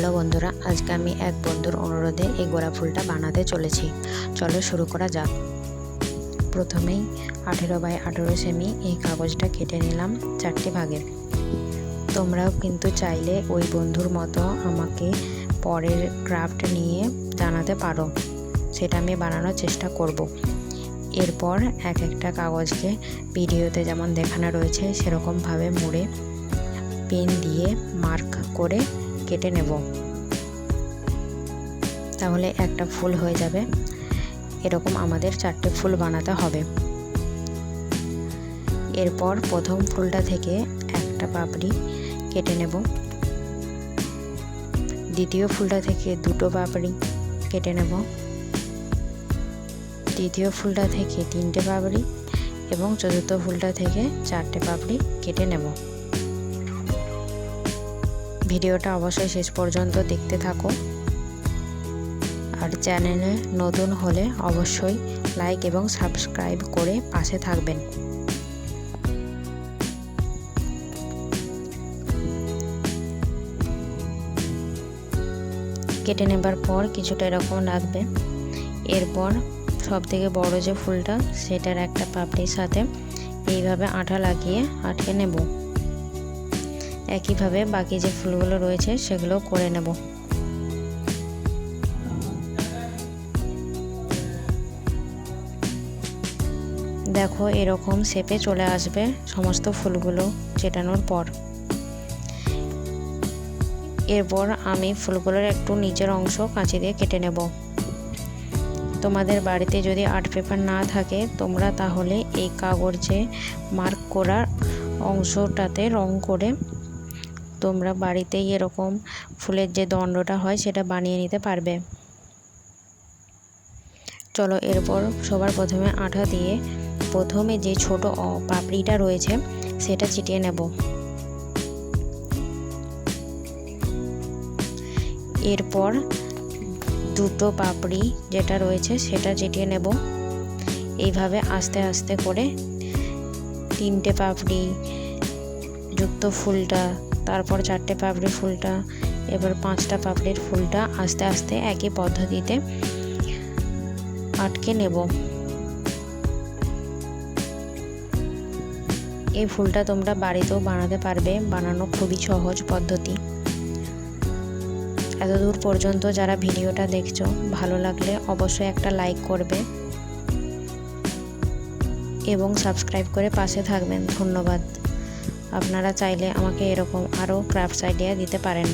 Hello বন্ধুরা, আজকে আমি এক বন্ধুর অনুরোধে এই গোলাপ ফুলটা বানাতে চলেছি। চলো শুরু করা যাক। প্রথমেই 18x18 সেমি এই কাগজটা কেটে নিলাম 4টে ভাগে। তোমরাও কিন্তু চাইলে ওই বন্ধুর মতো আমাকে পরের ক্রাফট নিয়ে জানাতে পারো, সেটা আমি বানানোর চেষ্টা করব। এরপর এক একটা কাগজকে ভিডিওতে যেমন দেখানো রয়েছে সেরকমভাবে মুড়ে পেন দিয়ে মার্ক করে কেটে নেব, তাহলে একটা ফুল হয়ে যাবে। এরকম আমাদের 4টে ফুল বানাতে হবে। এরপর প্রথম ফুলটা থেকে একটা পাপড়ি কেটে নেব, দ্বিতীয় ফুলটা থেকে 2টো পাপড়ি কেটে নেব, তৃতীয় ফুলটা থেকে 3টে পাপড়ি এবং চতুর্থ ফুলটা থেকে 4টে পাপড়ি কেটে নেব। ভিডিওটা অবশ্যই শেষ পর্যন্ত দেখতে থাকো, আর চ্যানেলে নতুন হলে অবশ্যই লাইক এবং সাবস্ক্রাইব করে পাশে থাকবেন। কেটে নেবার পর কিছুটা এরকম লাগবে। এরপর সব থেকে বড় যে ফুলটা সেটার একটা পাপড়ির সাথে এইভাবে আঠা লাগিয়ে আটকে নেব। একইভাবে বাকি যে ফুলগুলো রয়েছে সেগুলো করে নেব। দেখো এরকম শেপে চলে আসবে সমস্ত ফুলগুলো চেটানোর পর। এরপর আমি ফুলগুলোর একটু নিচের অংশ কাঁচি দিয়ে কেটে নেব। তোমাদের বাড়িতে যদি আর্ট পেপার না থাকে তোমরা তাহলে এই কাগজে মার্ক করার অংশটাতে রং করে তোমরা বাড়িতেই এরকম ফুলের যে দণ্ডটা হয় সেটা বানিয়ে নিতে পারবে। চলো এরপর সবার প্রথমে আঠা দিয়ে প্রথমে যে ছোট পাপড়িটা রয়েছে সেটা চিটিয়ে নেব। এরপর 2টো পাপড়ি যেটা রয়েছে সেটা চিটিয়ে নেব। এইভাবে আস্তে আস্তে করে 3টে পাপড়ি যুক্ত ফুলটা, তারপর 4টে পাপড়ি ফুলটা, এবার 5টা পাপড়ির ফুলটা আস্তে আস্তে একই পদ্ধতিতে আটকে নেব। এই ফুলটা তোমরা বাড়িতেও বানাতে পারবে, বানানো খুবই সহজ পদ্ধতি। এতদূর পর্যন্ত যারা ভিডিওটা দেখছো, ভালো লাগলে অবশ্যই একটা লাইক করবে এবং সাবস্ক্রাইব করে পাশে থাকবেন। ধন্যবাদ। আপনারা চাইলে আমাকে এরকম আরও ক্রাফটস আইডিয়া দিতে পারেন।